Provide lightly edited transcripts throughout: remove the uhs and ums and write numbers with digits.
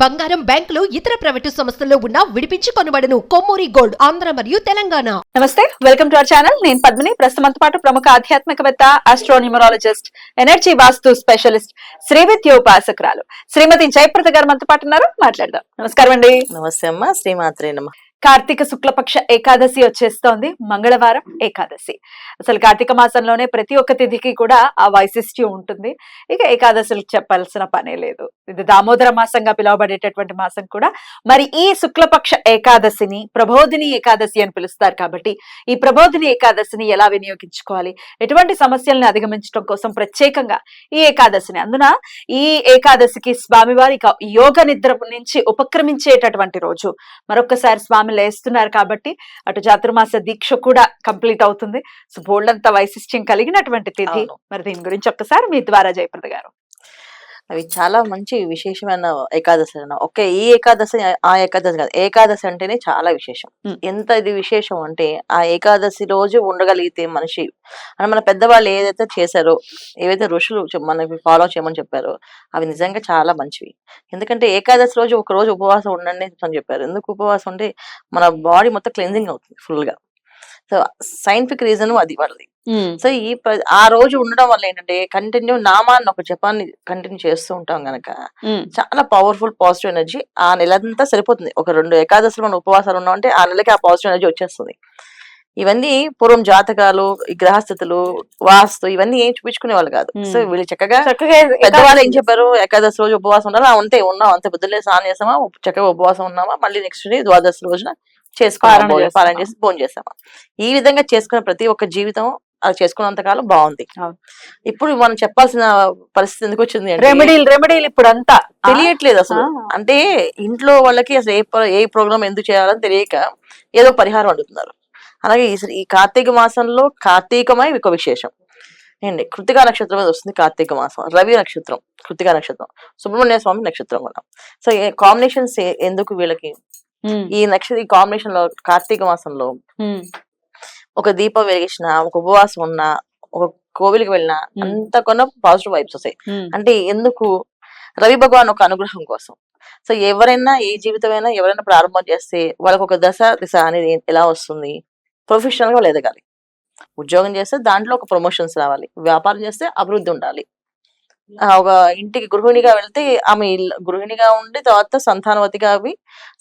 బంగారం, బ్యాంకులు, ఇతర ప్రైవేటు సంస్థల్లో ఉన్న విడిపించి కొనబడను. కొమ్మూరి గోల్డ్, ఆంధ్ర మరియు తెలంగాణ. నమస్తే, వెల్కమ్ టు అవర్ ఛానల్. నేను పద్మిని. ప్రస్తుతంతో పాటు ప్రముఖ ఆధ్యాత్మికవేత్త, ఆస్ట్రోన్యూమరాలజిస్ట్, ఎనర్జీ వాస్తు స్పెషలిస్ట్, శ్రీవిద్యోపాసకురాలు శ్రీమతి జయప్రద గారు మనతో పాటు ఉన్నారు. మాట్లాడదాం. నమస్కారం అండి. నమస్తే అమ్మ. శ్రీమాత్రే నమః. కార్తీక శుక్లపక్ష ఏకాదశి వచ్చేస్తోంది. మంగళవారం ఏకాదశి. అసలు కార్తీక మాసంలోనే ప్రతి ఒక్క తిథికి కూడా ఆ వైశిష్ట్యం ఉంటుంది. ఇక ఏకాదశులు చెప్పాల్సిన పనే లేదు. ఇది దామోదర మాసంగా పిలువబడేటటువంటి మాసం కూడా. మరి ఈ శుక్లపక్ష ఏకాదశిని ప్రబోధిని ఏకాదశి అని పిలుస్తారు. కాబట్టి ఈ ప్రబోధిని ఏకాదశిని ఎలా వినియోగించుకోవాలి, ఎటువంటి సమస్యల్ని అధిగమించడం కోసం ప్రత్యేకంగా ఈ ఏకాదశిని, అందున ఈ ఏకాదశికి స్వామివారి యోగ నిద్ర నుంచి ఉపక్రమించేటటువంటి రోజు. మరొకసారి స్వామి లేస్తున్నారు కాబట్టి అటు చాతుర్మాస దీక్ష కూడా కంప్లీట్ అవుతుంది. సో బోల్డంత వైశిష్ట్యం కలిగినటువంటి తిథి. మరి దీని గురించి ఒక్కసారి మీ ద్వారా జయప్రద గారు. అవి చాలా మంచి విశేషమైన ఏకాదశి అన్న. ఒకే ఈ ఏకాదశి ఆ ఏకాదశి కాదు, ఏకాదశి అంటేనే చాలా విశేషం. ఎంత ఇది విశేషం అంటే ఆ ఏకాదశి రోజు ఉండగలిగితే మనిషి అని మన పెద్దవాళ్ళు ఏదైతే చేశారో, ఏవైతే ఋషులు మనకి ఫాలో చేయమని చెప్పారో అవి నిజంగా చాలా మంచివి. ఎందుకంటే ఏకాదశి రోజు ఒక రోజు ఉపవాసం ఉండండి అని చెప్పారు. ఎందుకు ఉపవాసం అంటే మన బాడీ మొత్తం క్లెన్జింగ్ అవుతుంది ఫుల్ గా. సో సైంటిఫిక్ రీజన్ అది వాళ్ళది. సో ఆ రోజు ఉండడం వల్ల ఏంటంటే కంటిన్యూ నామాన్ని ఒక జపాన్ని కంటిన్యూ చేస్తూ ఉంటాం గనక చాలా పవర్ఫుల్ పాజిటివ్ ఎనర్జీ ఆ నెలంతా సరిపోతుంది. ఒక 2 ఏకాదశులు మనం ఉపవాసాలు ఉన్నాం అంటే ఆ నెలకి ఆ పాజిటివ్ ఎనర్జీ వచ్చేస్తుంది. ఇవన్నీ పూర్వం జాతకాలు, ఈ గ్రహస్థితులు, వాస్తు ఇవన్నీ ఏం చూపించుకునే వాళ్ళు కాదు. సో వీళ్ళు చక్కగా పెద్దవాళ్ళు ఏం చెప్పారు, ఏకాదశి రోజు ఉపవాసం ఉండాలి, అంతే ఉన్నాం, అంతే పొద్దున్నే స్నానం చేసామా, చక్కగా ఉపవాసం ఉన్నామా, మళ్ళీ నెక్స్ట్ డే ద్వాదశి రోజున చేసుకోవాలి, పారాయణ చేసి భోజనం చేసామా. ఈ విధంగా చేసుకునే ప్రతి ఒక్క జీవితం అది చేసుకున్నంత కాలం బాగుంది. ఇప్పుడు మనం చెప్పాల్సిన పరిస్థితి ఎందుకు వచ్చింది అంటే రెమెడీలు ఇప్పుడు అంతా తెలియట్లేదు అసలు. అంటే ఇంట్లో వాళ్ళకి అసలు ఏ ప్రోగ్రామ్ ఎందుకు చేయాలని తెలియక ఏదో పరిహారం అడుగుతున్నారు. అలాగే ఈ కార్తీక మాసంలో కార్తీకమై ఒక విశేషం ఏంటి, కృతికా నక్షత్రం మీద వస్తుంది కార్తీక మాసం. రవి నక్షత్రం, కృతికా నక్షత్రం, సుబ్రహ్మణ్య స్వామి నక్షత్రం కూడా. సో కాంబినేషన్స్ ఎందుకు వీళ్ళకి, ఈ కాంబినేషన్ లో కార్తీక మాసంలో ఒక దీపం వెలిగించిన, ఒక ఉపవాసం ఉన్నా, ఒక కోవిలికి వెళ్ళినా అంత కొన్న పాజిటివ్ వైబ్స్ వస్తాయి. అంటే ఎందుకు, రవి భగవాన్ ఒక అనుగ్రహం కోసం. సో ఎవరైనా ఏ జీవితమైనా ఎవరైనా ప్రారంభం చేస్తే వాళ్ళకి ఒక దిశ అనేది ఎలా వస్తుంది. ప్రొఫెషనల్ గా వాళ్ళు ఎదగాలి. ఉద్యోగం చేస్తే దాంట్లో ఒక ప్రమోషన్స్ రావాలి, వ్యాపారం చేస్తే అభివృద్ధి ఉండాలి. ఒక ఇంటికి గృహిణిగా వెళ్తే ఆమె గృహిణిగా ఉండి తర్వాత సంతానవతిగా అవి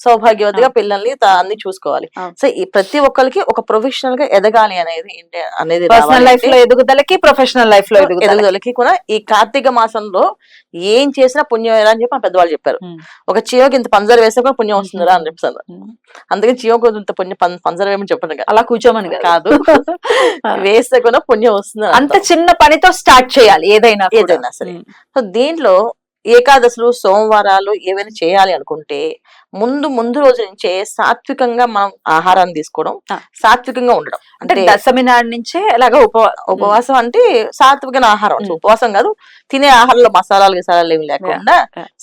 సౌభాగ్యవతిగా పిల్లల్ని అన్ని చూసుకోవాలి. సో ఈ ప్రతి ఒక్కరికి ఒక ప్రొఫెషనల్ గా ఎదగాలి అనేది పర్సనల్ లైఫ్ లో ఎదుగుదలకి, ప్రొఫెషనల్ లైఫ్ లో ఎదుగుదలకి కూడా ఈ కార్తీక మాసంలో ఏం చేసినా పుణ్యం ఎలా అని చెప్పి మా పెద్దవాళ్ళు చెప్పారు. ఒక చీమకి ఇంత పంజర వేస్తే కూడా పుణ్యం వస్తుందిరా అని చెప్తారు. అందుకని చీమకు ఇంత పుణ్యం పంజర వేయమని చెప్పండి, అలా కూర్చోమని కాదు, వేస్తే కూడా పుణ్యం వస్తుంది. అంత చిన్న పనితో స్టార్ట్ చేయాలి ఏదైనా సరే. సో దీంట్లో ఏకాదశులు, సోమవారాలు ఏవైనా చేయాలి అనుకుంటే ముందు రోజు నుంచే సాత్వికంగా మనం ఆహారాన్ని తీసుకోవడం, సాత్వికంగా ఉండడం. అంటే దశమి నాడు నుంచే ఎలాగో ఉపవాసం అంటే సాత్వికమైన ఆహారం. ఉపవాసం కాదు, తినే ఆహారంలో మసాలాలు గిసాలాలు ఏమి లేకుండా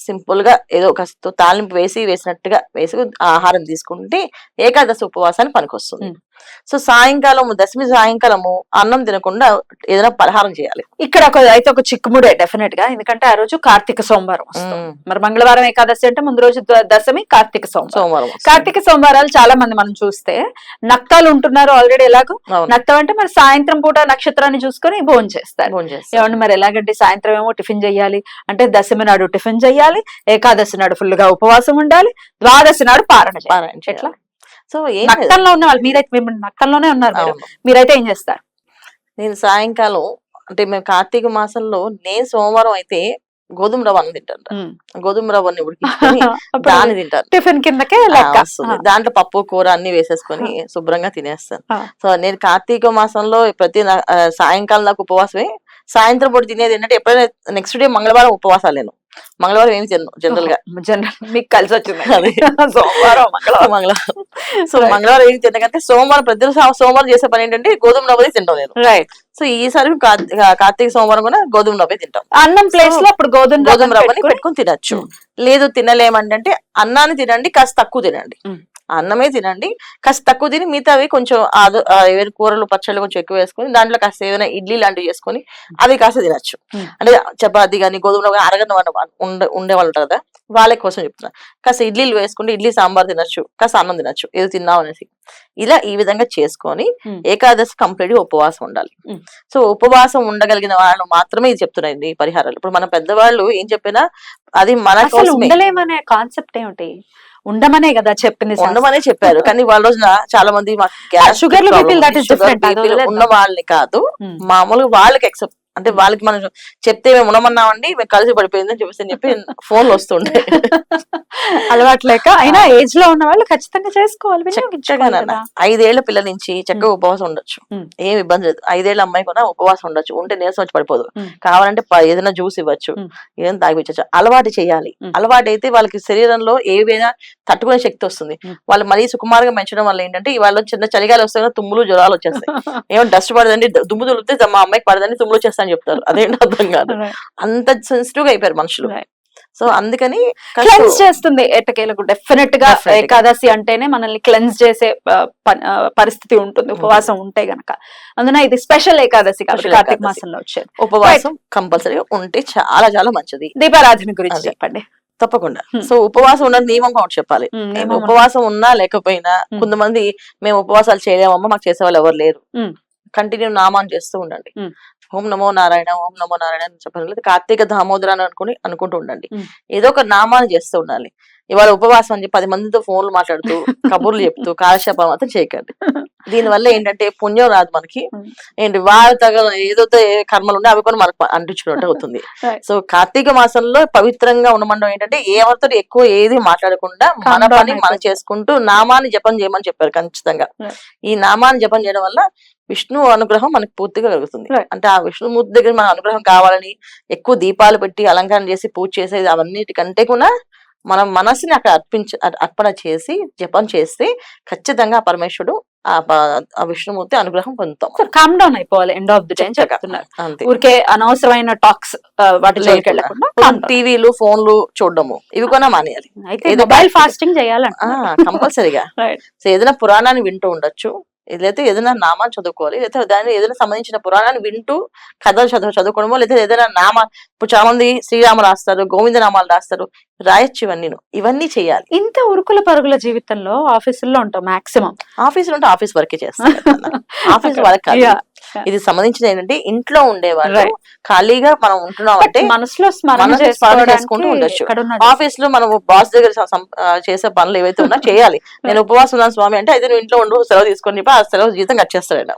సింపుల్ గా ఏదో ఒక తాలింపు వేసినట్టుగా వేసి ఆహారం తీసుకుంటే ఏకాదశి ఉపవాసాన్ని పనికొస్తుంది. సో సాయంకాలం, దశమి సాయంకాలము అన్నం తినకుండా ఏదైనా పలహారం చేయాలి. ఇక్కడ అయితే ఒక చిక్కుముడే డెఫినెట్ గా, ఎందుకంటే ఆ రోజు కార్తీక సోమవారం. మరి మంగళవారం ఏకాదశి అంటే ముందు రోజు దశమి, కార్తీక సోమవారం. కార్తీక సోమవారాలు చాలా మంది మనం చూస్తే నక్తాలు ఉంటున్నారు ఆల్రెడీ. ఎలాగో నక్తం అంటే మరి సాయంత్రం పూట నక్షత్రాన్ని చూసుకొని భోజనం చేస్తారు. ఏమంటే మరి ఎలాగంటే సాయంత్రం ఏమో టిఫిన్ చెయ్యాలి అంటే దశమి నాడు టిఫిన్ చెయ్యాలి, ఏకాదశి నాడు ఫుల్ గా ఉపవాసం ఉండాలి, ద్వాదశి నాడు పారణ చేయాలి. ఎట్లా? సో నక్తంలో ఉన్న వాళ్ళు, మీరైతే నక్తంలోనే ఉన్నారు, మీరైతే ఏం చేస్తారు? నేను సాయంకాలం అంటే మేము కార్తీక మాసంలో నేను సోమవారం అయితే గోధుమ రవ్వ అన్నం తింటాను. గోధుమ రవ్వని ఉడికించుకొని దాన్ని తింటాను. టిఫిన్ కిందకే వస్తుంది. దాంట్లో పప్పు కూర అన్ని వేసేసుకొని శుభ్రంగా తినేస్తాను. సో నేను కార్తీక మాసంలో ప్రతి సాయంకాలం నాకు ఉపవాసమే. సాయంత్రం పూట తినేది ఏంటంటే ఎప్పుడైనా నెక్స్ట్ డే మంగళవారం ఉపవాసాలు. నేను మంగళవారం ఏమి తిన్నాను జనరల్ గా, మీకు కలిసి వచ్చింది సోమవారం మంగళవారం. సో మంగళవారం ఏమి తినకంటే సోమవారం ప్రతి సోమవారం చేసే పని ఏంటంటే గోధుమ రవ్వే తింటాం నేను. రైట్. సో ఈసారి కార్తీక సోమవారం కూడా గోధుమ రవ్వే తింటాం. అన్నం ప్లేస్ లో అప్పుడు గోధుమ రవ్వని పెట్టుకుని తినచ్చు. లేదు తినలేమంటే అన్నాన్ని తినండి, కాస్త తక్కువ తినండి. అన్నమే తినండి, కాస్త తక్కువ తిని మిగతావి కొంచెం ఏవైనా కూరలు పచ్చళ్ళు కొంచెం ఎక్కువ వేసుకొని దాంట్లో కాస్త ఏదైనా ఇడ్లీ లాంటివి చేసుకొని అవి కాస్త తినచ్చు. అంటే చపాతి కానీ గోధుమ అరగని ఉండేవాళ్ళు ఉంటారు కదా, వాళ్ళ కోసం చెప్తున్నా. కాస్త ఇడ్లీలు వేసుకుంటే ఇడ్లీ సాంబార్ తినచ్చు, కాస్త అన్నం తినచ్చు, ఏదో తిన్నాం అనేసి. ఇలా ఈ విధంగా చేసుకొని ఏకాదశి కంప్లీట్ గా ఉపవాసం ఉండాలి. సో ఉపవాసం ఉండగలిగిన వాళ్ళు మాత్రమే ఇది చెప్తున్నాయండి ఈ పరిహారాలు. ఇప్పుడు మన పెద్దవాళ్ళు ఏం చెప్పినా అది మన అసలు ఉండలేమనే కాన్సెప్ట్ ఏమిటి? ఉండమనే కదా చెప్పింది, ఉండమనే చెప్పారు. కానీ వాళ్ళ రోజున చాలా మంది షుగర్ ఉన్న వాళ్ళని కాదు, మామూలుగా వాళ్ళకి ఎక్సెప్ట్ అంటే వాళ్ళకి మనం చెప్తే మేము ఉండమన్నామండి, మేము కలిసి పడిపోయిందని చెప్పి ఫోన్లు వస్తుండే. అలవాట్లేక అయినా ఏజ్ లో ఉన్న వాళ్ళు ఖచ్చితంగా చేసుకోవాలి. 5 ఏళ్ల పిల్లల నుంచి చక్కగా ఉపవాసం ఉండొచ్చు, ఏం ఇబ్బంది లేదు. 5 ఏళ్ల అమ్మాయి కూడా ఉపవాసం ఉండొచ్చు, ఉంటే నీరసం వచ్చి పడిపోదు. కావాలంటే ఏదైనా జ్యూస్ ఇవ్వచ్చు, ఏదైనా తాగిపించచ్చు. అలవాటు చేయాలి. అలవాటు అయితే వాళ్ళకి శరీరంలో ఏవైనా తట్టుకునే శక్తి వస్తుంది. వాళ్ళు మరీ సుకుమారంగా పెంచడం వల్ల ఏంటంటే ఇవాళ చిన్న చలిగాలి వస్తే తుమ్ములు జ్వరాలు వచ్చేస్తాయి. ఏమో డస్ట్ పడదండి, దుమ్ము దులిపితే మా అమ్మాయికి పడదండి, తుమ్ములు వచ్చేస్తా అని చెప్తారు. అదేంటి అర్థం కాదు, అంత సెన్సిటివ్ గా అయిపోయారు మనుషులు. సో అందుకని క్లెన్స్ చేస్తుంది ఎట్టకేలకు. డెఫినెట్ గా ఏకాదశి అంటేనే మనల్ని క్లెన్స్ చేసే పరిస్థితి ఉంటుంది ఉపవాసం ఉంటే గనక. అందున ఇది స్పెషల్ ఏకాదశి కాబట్టి కార్తీక మాసంలో వచ్చేది. ఉపవాసం కంపల్సరీగా ఉంటే చాలా చాలా మంచిది. దీపారాధన గురించి చెప్పండి. తప్పకుండా. సో ఉపవాసం ఉన్న నియమం కూడా చెప్పాలి. ఉపవాసం ఉన్నా లేకపోయినా కొంతమంది మేము ఉపవాసాలు చేయలేమమ్మా, మాకు చేసే వాళ్ళు ఎవరు లేరు, కంటిన్యూ నామాన్ని చేస్తూ ఉండండి. ఓం నమో నారాయణ, ఓం నమో నారాయణ అని చెప్పండి. కార్తీక దామోదర అని అనుకుంటూ ఉండండి. ఏదో ఒక నామాన్ని చేస్తూ ఉండాలి. ఇవాళ ఉపవాసం అని చెప్పి 10 మందితో ఫోన్లు మాట్లాడుతూ కబుర్లు చెప్తూ కాలక్షేపం మాత్రం చేయకండి. దీనివల్ల ఏంటంటే పుణ్యం రాదు మనకి. ఏంటి వాళ్ళ ఏదో కర్మలు ఉంటే అవి కూడా మనకు అంటించుకున్నట్టు అవుతుంది. సో కార్తీక మాసంలో పవిత్రంగా ఉండమండం ఏంటంటే ఎవరితో ఎక్కువ ఏది మాట్లాడకుండా మన పని మనం చేసుకుంటూ నామాన్ని జపం చేయమని చెప్పారు ఖచ్చితంగా. ఈ నామాన్ని జపం చేయడం వల్ల విష్ణు అనుగ్రహం మనకు పూర్తిగా కలుగుతుంది. అంటే ఆ విష్ణుమూర్తి దగ్గర మన అనుగ్రహం కావాలని ఎక్కువ దీపాలు పెట్టి అలంకరణ చేసి పూజ చేసేది అవన్నిటికంటే కూడా మనం మనసుని అక్కడ అర్పణ చేసి జపం చేస్తే ఖచ్చితంగా ఆ పరమేశ్వరుడు ఆ విష్ణుమూర్తి అనుగ్రహం పొందుతాం. కామ్ డౌన్ అయిపోవాలి ఎండ్ ఆఫ్ ది డే చెప్తున్నారు. ఊరికే అనవసరమైన టాక్స్ వాటి జోలికి వెళ్ళకుండా టీవీలు ఫోన్లు చూడడము ఇవి కూడా మానేయాలి. అయితే మొబైల్ ఫాస్టింగ్ చేయాలంట కంపల్సరీగా. సో ఏదైనా పురాణాన్ని వింటూ ఉండొచ్చు, లేకపోతే ఏదైనా నామాన్ని చదువుకోవాలి, లేకపోతే దాని ఏదైనా సంబంధించిన పురాణాన్ని వింటూ కథలు చదువుకోవడమో, లేకపోతే ఏదైనా ఇప్పుడు చాలా మంది శ్రీరామ రాస్తారు, గోవింద నామాలు రాస్తారు, రాయొచ్చు. ఇవన్నీ చేయాలి. ఇంత ఉరుకుల పరుగుల జీవితంలో ఆఫీసుల్లో ఉంటాం, మాక్సిమం ఆఫీసులో ఉంటే ఆఫీస్ వర్కే చేస్తారు. ఆఫీస్ వర్క్ కాదు ఇది. సంబంధించిన ఏంటంటే ఇంట్లో ఉండేవాళ్ళు ఖాళీగా మనం ఉంటున్నాం అంటే మనసులో స్మరణ చేసుకుంటూ ఉండొచ్చు. ఆఫీస్ లో మనం బాస్ దగ్గర చేసే పనులు ఏవైతే ఉన్నా చేయాలి. నేను ఉపవాసం ఉన్నాను స్వామి అంటే అయితే నువ్వు ఇంట్లో ఉండు, సెలవు తీసుకొని ఆ సెలవు జీతం కట్ చేస్తాడు.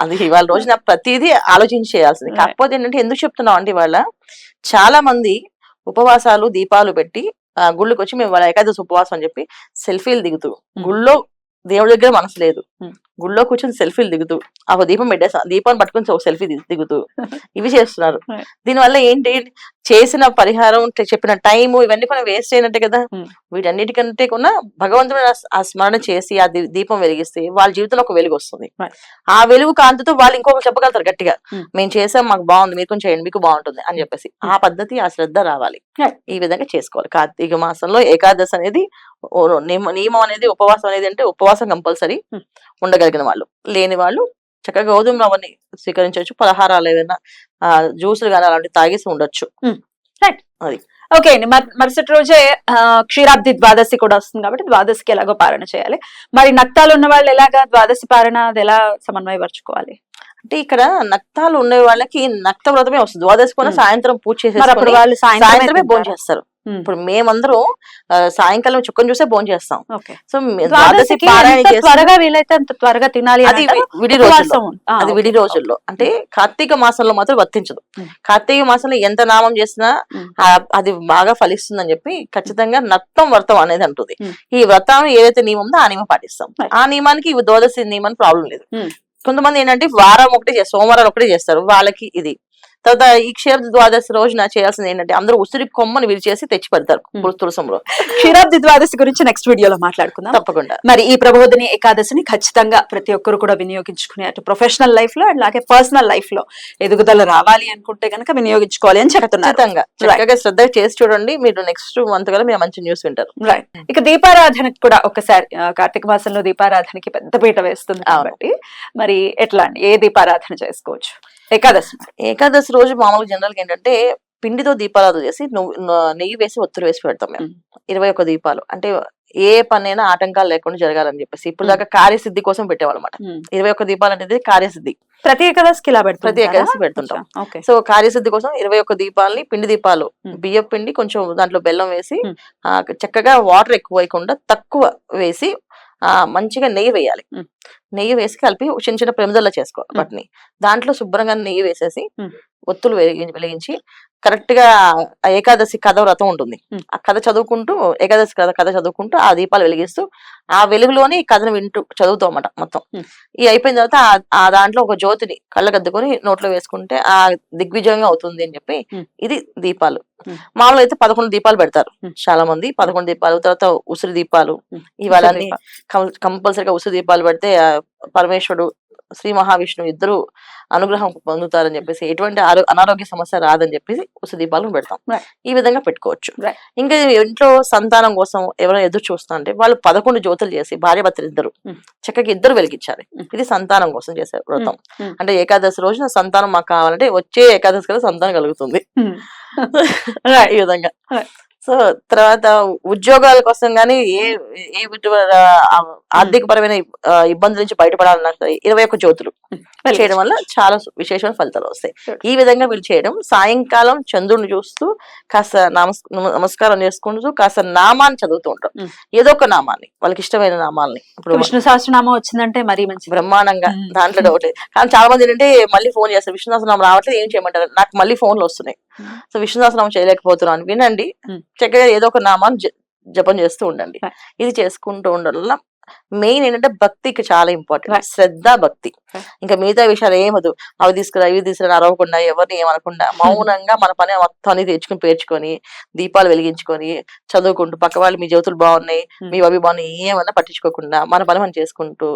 అది ఇవాళ రోజున ప్రతిదీ ఆలోచించి చేయాల్సింది. కాకపోతే ఏంటంటే ఎందుకు చెప్తున్నాం అంటే ఇవాళ చాలా మంది ఉపవాసాలు దీపాలు పెట్టి గుళ్ళకి వచ్చి మేము వాళ్ళ ఏకాదశి ఉపవాసం అని చెప్పి సెల్ఫీలు దిగుతూ, గుళ్ళో దేవుడి దగ్గర మనసు లేదు, గుళ్ళో కూర్చొని సెల్ఫీలు దిగుతూ ఆ దీపం పెట్టేసా దీపాన్ని పట్టుకుని ఒక సెల్ఫీ దిగుతూ ఇవి చేస్తున్నారు. దీనివల్ల ఏంటి చేసిన పరిహారం చెప్పిన టైం ఇవన్నీ కూడా వేస్ట్ అయినట్టే కదా. వీటన్నిటికంటే కూడా భగవంతుడు ఆ స్మరణ చేసి ఆ దీపం వెలిగిస్తే వాళ్ళ జీవితంలో ఒక వెలుగు వస్తుంది. ఆ వెలుగు కాంతితో వాళ్ళు ఇంకొకరు చెప్పగలుగుతారు గట్టిగా, మేము చేసాం మాకు బాగుంది, మీరు కొంచెం చేయండి మీకు బాగుంటుంది అని చెప్పేసి. ఆ పద్ధతి ఆ శ్రద్ధ రావాలి. ఈ విధంగా చేసుకోవాలి. కార్తీక మాసంలో ఏకాదశి అనేది నియమం అనేది ఉపవాసం అనేది అంటే ఉపవాసం కంపల్సరీ ఉండగలిగిన వాళ్ళు, లేని వాళ్ళు చక్కగా గోధుమ రవ్వని స్వీకరించవచ్చు. పలహారాలు ఏదైనా జ్యూసులు కానీ అలాంటివి తాగేసి ఉండొచ్చు. అది ఓకే అండి. మరుసటి రోజే క్షీరాబ్ది ద్వాదశి కూడా వస్తుంది కాబట్టి ద్వాదశికి ఎలాగో పారణ చేయాలి. మరి నక్తాలు ఉన్న వాళ్ళు ఎలాగా ద్వాదశి పారణ అది ఎలా సమన్వయపరచుకోవాలి? అంటే ఇక్కడ నక్తాలు ఉండే వాళ్ళకి నక్త వ్రతమే వస్తుంది. ద్వాదశి కూడా సాయంత్రం పూజ చేసేసి వాళ్ళు సాయంత్రమే భోజనం చేస్తారు. ఇప్పుడు మేమందరూ సాయంకాలం చుక్కను చూసే భోజనం చేస్తాం. సో ద్వాదశి పారాయణ త్వరగా వీలైతే అంత త్వరగా తినాలి. అది విడి రోజుల్లో, అది విడి రోజుల్లో. అంటే కార్తీక మాసంలో మాత్రం వర్తించదు. కార్తీక మాసంలో ఎంత నామం చేసినా అది బాగా ఫలిస్తుందని చెప్పి ఖచ్చితంగా నక్తం వ్రతం అనేది అంటుంది. ఈ వ్రతం ఏదైతే నియమం ఉందో ఆ నియమం పాటిస్తాం. ఆ నియమానికి ద్వాదశి నియమానికి ప్రాబ్లం లేదు. కొంతమంది ఏంటంటే వారం ఒకటే సోమవారం ఒకటే చేస్తారు, వాళ్ళకి ఇది తర్వాత ఈ క్షీర ద్వాదశి రోజున చేయాల్సింది ఏంటంటే అందరూ ఉసిరి కొమ్మని విరిచేసి తెచ్చి పెడతారు తులసంలో. క్షీరాబ్ది ద్వాదశి గురించి నెక్స్ట్ వీడియోలో మాట్లాడుకుందాం. తప్పకుండా. మరి ఈ ప్రబోధిని ఏకాదశిని ఖచ్చితంగా ప్రతి ఒక్కరు కూడా వినియోగించుకునే అటు ప్రొఫెషనల్ లైఫ్ లో అలాగే పర్సనల్ లైఫ్ లో ఎదుగుదల రావాలి అనుకుంటే గనక వినియోగించుకోవాలి అని చెప్తున్నారు. ఖచ్చితంగా చక్కగా శ్రద్ధ చేసి చూడండి, మీరు నెక్స్ట్ మంత్ గల మీరు మంచి న్యూస్ వింటారు. రైట్. ఇక దీపారాధనకి కూడా ఒకసారి కార్తీక మాసంలో దీపారాధనకి పెద్ద పీట వేస్తుంది కాబట్టి మరి ఎట్లా అండి, ఏ దీపారాధన చేసుకోవచ్చు ఏకాదశి? ఏకాదశి రోజు మామూలుగా జనరల్ గా ఏంటంటే పిండితో దీపారాధన చేసి నెయ్యి వేసి ఒత్తులు వేసి పెడతాం మేము. 21 దీపాలు అంటే ఏ పనైనా ఆటంకాలు లేకుండా జరగాలని చెప్పేసి ఇప్పుడు దాకా కార్యసిద్ధి కోసం పెట్టేవాళ్ళం అనమాట. 21 దీపాలు అనేది కార్యసిద్ధి. ప్రతి ఏకాదశి ఇలా పెడతాం, ప్రతి ఏకాదశి పెడుతుంటాం. సో కార్యసిద్ధి కోసం 21 దీపాలని పిండి దీపాలు బియ్యం పిండి కొంచెం దాంట్లో బెల్లం వేసి చక్కగా వాటర్ ఎక్కువ వేయకుండా తక్కువ వేసి మంచిగా నెయ్యి వేయాలి. నెయ్యి వేసి కలిపి చిన్న చిన్న ప్రమిదల్లో చేసుకోవాలి వాటిని. దాంట్లో శుభ్రంగా నెయ్యి వేసేసి ఒత్తులు వెలిగించి కరెక్ట్ గా ఏకాదశి కథ వ్రతం ఉంటుంది, ఆ కథ చదువుకుంటూ ఏకాదశి కథ చదువుకుంటూ ఆ దీపాలు వెలిగిస్తూ ఆ వెలుగులోనే ఈ కథను వింటూ చదువుతాం అన్నమాట మొత్తం. ఈ అయిపోయిన తర్వాత ఆ దాంట్లో ఒక జ్యోతిని కళ్ళగద్దుకొని నోట్లో వేసుకుంటే ఆ దిగ్విజయంగా అవుతుంది అని చెప్పి ఇది దీపాలు. మామూలుగా అయితే 11 దీపాలు పెడతారు చాలా మంది. 11 దీపాలు, తర్వాత ఉసిరి దీపాలు. ఇవాళ కంపల్సరీగా ఉసిరి దీపాలు పెడితే పరమేశ్వరుడు శ్రీ మహావిష్ణువు ఇద్దరు అనుగ్రహం పొందుతారని చెప్పేసి ఎటువంటి అనారోగ్య సమస్య రాదని చెప్పేసి ఉసిరి దీపాలను పెడతాం. ఈ విధంగా పెట్టుకోవచ్చు. ఇంకా ఇంట్లో సంతానం కోసం ఎవరైనా ఎదురు చూస్తా అంటే వాళ్ళు 11 జ్యోతులు చేసి భార్యాభర్తలు ఇద్దరు చక్కగా ఇద్దరు వెలిగించాలి. ఇది సంతానం కోసం చేసే వ్రతం. అంటే ఏకాదశి రోజున సంతానం మాకు కావాలంటే వచ్చే ఏకాదశి కదా సంతానం కలుగుతుంది ఈ విధంగా. సో తర్వాత ఉద్యోగాల కోసం గానీ ఏ ఆర్థిక పరమైన ఇబ్బందుల నుంచి బయటపడాలన్నా 21 జ్యోతులు చేయడం వల్ల చాలా విశేషమైన ఫలితాలు వస్తాయి. ఈ విధంగా వీళ్ళు చేయడం, సాయంకాలం చంద్రుడిని చూస్తూ కాస్త నమస్కారం చేసుకుంటూ కాస్త నామాన్ని చదువుతూ ఉంటాం. ఏదో ఒక నామాన్ని, వాళ్ళకి ఇష్టమైన నామాల్ని. ఇప్పుడు విష్ణు సహస్రనామం వచ్చిందంటే మరీ మంచి బ్రహ్మాండంగా, దాంట్లో డౌట్. కానీ చాలా మంది ఏంటంటే మళ్ళీ ఫోన్ చేస్తారు, విష్ణు సహస్రనామం రావట్లేదు ఏం చేయమంటారు, నాకు మళ్ళీ ఫోన్లు వస్తున్నాయి. సో విష్ణు సహస్రనామం చేయలేకపోతున్నాను, వినండి, చక్కగా ఏదో ఒక నామాన్ని జపం చేస్తూ ఉండండి. ఇది చేసుకుంటూ ఉండడం వల్ల మెయిన్ ఏంటంటే భక్తికి చాలా ఇంపార్టెంట్, శ్రద్ధ భక్తి. ఇంకా మిగతా విషయాలు ఏమదు, అవి తీసుకురా ఇవి తీసుకురా అరవకుండా ఎవరిని ఏమనకుండా మౌనంగా మన పని మొత్తాన్ని తెచ్చుకుని పేర్చుకొని దీపాలు వెలిగించుకొని చదువుకుంటూ పక్క వాళ్ళు మీ జ్యోతులు బాగున్నాయి మీ అవి బాగున్నాయి ఏమన్నా పట్టించుకోకుండా మన పని మనం చేసుకుంటూ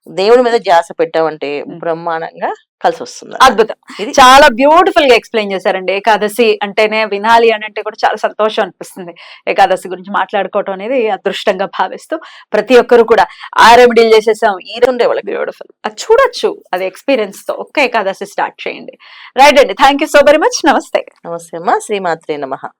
దేవుడి మీద ధ్యాస పెట్టామంటే బ్రహ్మాండంగా కలిసి వస్తుంది. అద్భుతం. ఇది చాలా బ్యూటిఫుల్ గా ఎక్స్ప్లెయిన్ చేశారండి. ఏకాదశి అంటేనే వినాలి అని అంటే కూడా చాలా సంతోషం అనిపిస్తుంది. ఏకాదశి గురించి మాట్లాడుకోవటం అనేది అదృష్టంగా భావిస్తూ ప్రతి ఒక్కరు కూడా ఆ రెమెడీలు చేసేసాం ఈ ఉండే వాళ్ళకి బ్యూటిఫుల్ అది చూడొచ్చు, అది ఎక్స్పీరియన్స్ తో ఒక్క ఏకాదశి స్టార్ట్ చేయండి. రైట్ అండి, thank you so very much. నమస్తే. నమస్తే అమ్మా, శ్రీమాత్రే నమః.